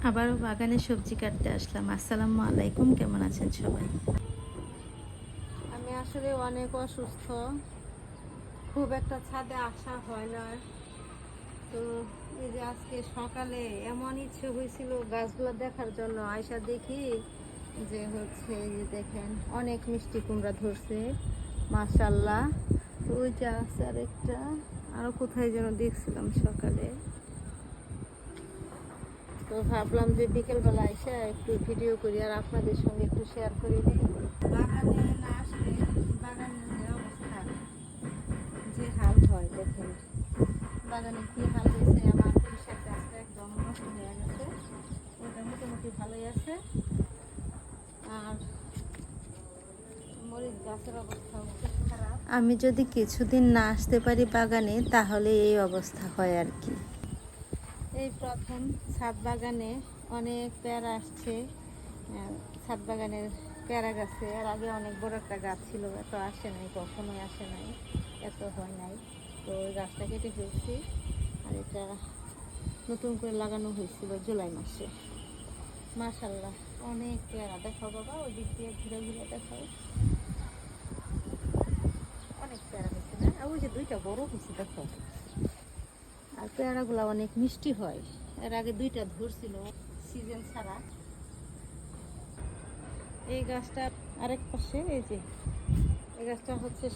আবারও বাগানে সবজি কাটতে আসলাম। আসসালামু আলাইকুম, কেমন আছেন সবাই? আমি আসলে অনেক অসুস্থ, খুব একটা ছাদে আসা হয় না। তো এই যে আজকে সকালে এমন ইচ্ছে হয়েছিল গাছগুলো দেখার জন্য, আয়সা দেখি যে এই যে দেখেন অনেক মিষ্টি কুমড়া ধরছে, মাশাআল্লাহ। ওই যে আছে আরেকটা, আরও কোথায় যেন দেখছিলাম সকালে। তো ভাবলাম যে বিকেলবেলা এসে একটু ভিডিও করি আর আপনাদের সঙ্গে একটু শেয়ার করে দিই। বাগানে না আসলে বাগানের যে অবস্থা, যে হাল হয় দেখেন বাগানে কি হাল হয়েছে। আমার পুলিশের গাছটা একদম নষ্ট হয়ে গেছে, ওটা মোটামুটি ভালোই আছে। আর মরিচ গাছের অবস্থাও খুব খারাপ। আমি যদি কিছুদিন না আসতে পারি বাগানে, তাহলে এই অবস্থা হয় আর কি। এই প্রথম ছাদ বাগানে অনেক পেয়ারা আসছে। ছাদ বাগানের পেয়ারা গাছে আর আগে অনেক বড় একটা গাছ ছিল, এত আসে নাই, কখনোই আসে নাই, এত হয় নাই। তো ওই গাছটা কেটে ফেলছি, আর এটা নতুন করে লাগানো হয়েছিল জুলাই মাসে। মাশাআল্লাহ অনেক পেয়ারা। দেখাও বাবা, ওই দিক দিয়ে ঘুরে ঘুরে দেখাও। অনেক পেয়ারা হয়েছে না? আর ওই যে দুইটা বড় হয়েছে দেখো। আর পেয়ারাগুলো অনেক মিষ্টি হয়। এর আগে দুইটা ধরছিল সিজন ছাড়া। এই গাছটা আরেক পাশে, এই যে এই গাছটা হচ্ছে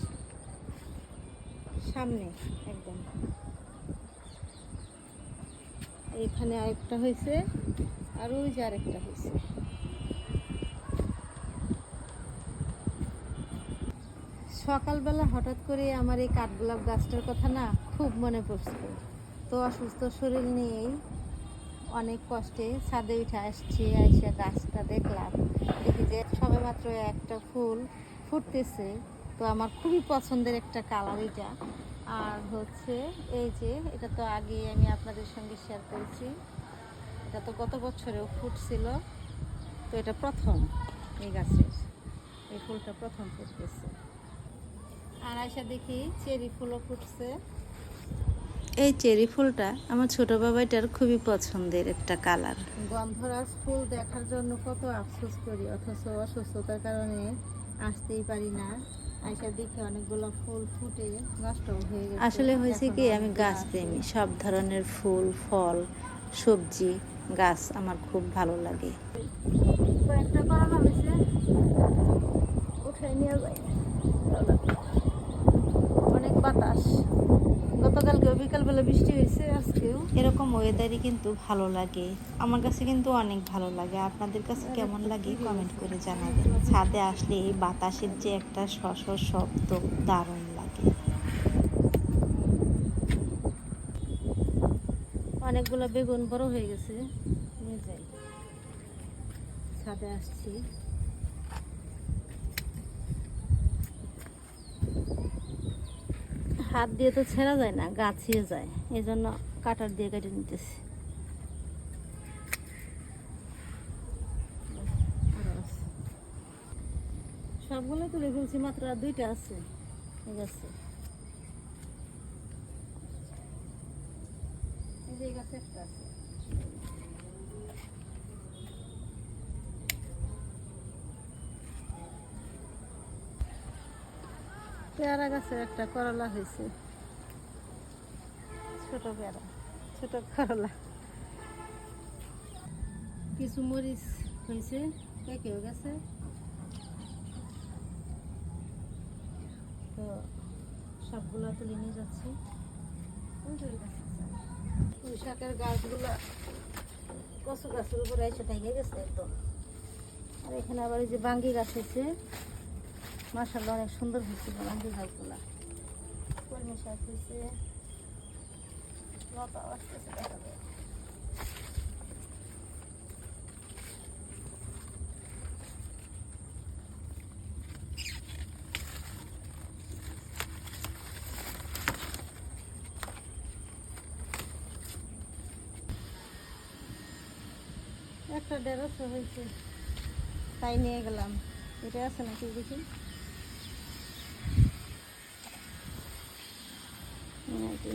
সামনে একদম। এইখানে আরেকটা হয়েছে, আর ওই যে আরেকটা হয়েছে। সকালবেলা হঠাৎ করে আমার এই কাঠগোলাপ গাছটার কথা না খুব মনে পড়ছিল। তো অসুস্থ শরীর নিয়েই অনেক কষ্টে ছাদে উঠে আসছি, এসে গাছটা দেখলাম, দেখি যে সবেমাত্র একটা ফুল ফুটতেছে। তো আমার খুবই পছন্দের একটা কালার এটা। আর এই যে এটা তো আগে আমি আপনাদের সঙ্গে শেয়ার করেছি, এটা তো গত বছরেও ফুটছিল। তো এটা প্রথম এই গাছের, এই ফুলটা প্রথম ফুটতেছে। আর আয়সা দেখি চেরি ফুলও ফুটছে। এই চেরি ফুলটা আমার ছোট বাবাইটার খুবই পছন্দের একটা কালার। গন্ধরাজ ফুল দেখার জন্য কত আফসোস করি, অথচ অসুস্থতার কারণে আসতেই পারি না। আয়সা দেখি অনেকগুলো ফুল ফুটে নষ্ট হয়ে গেছে। আসলে হয়েছে কি, আমি গাছ প্রেমী, সব ধরনের ফুল ফল সবজি গাছ আমার খুব ভালো লাগে। কয়েকটা করলা হয়েছে, উঠে নিয়ে যাই। অনেক বাতাস, গতকালকেও বিকালবেলা বৃষ্টি হয়েছে, আজকেও এরকম ওয়েদারই কিন্তু ভালো লাগে। আমার কাছে কিন্তু অনেক ভালো লাগে। আপনাদের কাছে কেমন লাগে কমেন্ট করে জানাবেন। ছাদে আসলে এই বাতাসের যে একটা শব্দ দারুণ লাগে। অনেকগুলো বেগুন বড় হয়ে গেছে, নিয়ে যাই। ছাদে আসছি, হাত দিয়ে তো ছেঁড়া যায় না, গাছিয়ে যায়, এই জন্য কাটার দিয়ে কেটে নিতেছি। সবগুলো তুলে ফেলছি, মাত্র আর দুইটা আছে। ঠিক আছে, এই গাছে একটা আছে। পেয়ারা গাছের একটা করলা হয়েছে, ছোট পেয়ারা, ছোট করলা। কিছু মরিচ হয়েছে, পেকেও গেছে। তো সবগুলো তুলে নিয়ে যাচ্ছি। পুঁই শাকের গাছগুলা কচু গাছের উপরে এসে ভেঙে গেছে একদম। আর এখানে আবার এই যে বাঙ্গি গাছ হয়েছে, মাশাআল্লাহ অনেক সুন্দর হয়েছে বাঙ্গি গাছগুলা। কলমি শাক হয়েছে, লতা আসতেছে দেখা যায়। একটা 150 হয়েছে, তাই নিয়ে গেলাম। এটা আছে নাকি দেখি,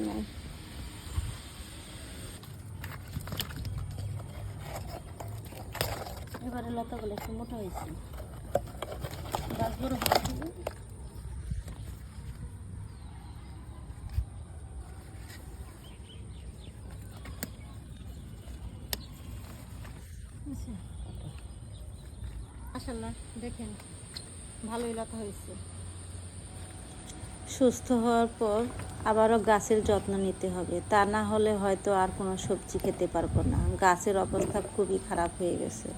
নাই। এবারে লতাগুলো একটু মোটা হয়েছে, গাছ বড় হচ্ছে। মাশাআল্লাহ, দেখেন ভালোই লতা হয়েছে। সুস্থ হওয়ার পর আবারও গাছের যত্ন নিতে হবে, তা না হলে হয়তো আর কোনো সবজি খেতে পারবো না। গাছের অবস্থা খুবই খারাপ হয়ে গেছে।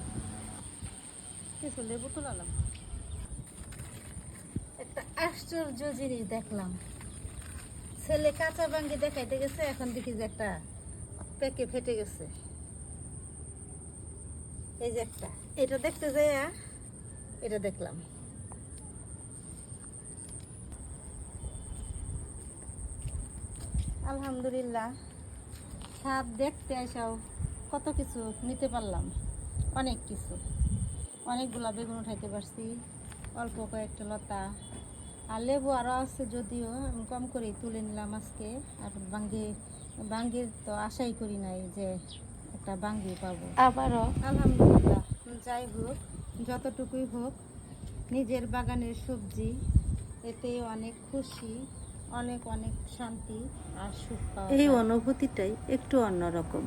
কিছু লেবু তোলালাম। একটা আশ্চর্য জিনিস দেখলাম, ছেলে কাঁচা বাঙ্গি দেখাইতে গেছে, এখন দেখি যে একটা পেকে ফেটে গেছে। এই যে একটা, এটা দেখতে যাই এটা দেখলাম। আলহামদুলিল্লাহ, ছাদ দেখতে আসাও কত কিছু নিতে পারলাম, অনেক কিছু, অনেকগুলা বেগুন উঠাইতে পারছি, অল্প কয়েকটা লতা আর লেবু আরও আছে, যদিও আমি কম করেই তুলে নিলাম আজকে। আর বাঙ্গির তো আশাই করি নাই যে একটা বাঙ্গি পাবো আবারও। আলহামদুলিল্লাহ, যাই হোক, যতটুকুই হোক, নিজের বাগানের সবজি, এতে অনেক খুশি, অনেক অনেক শান্তি আর সুখ পাওয়া যায়। এই অনুভূতিটাই একটু অন্যরকম।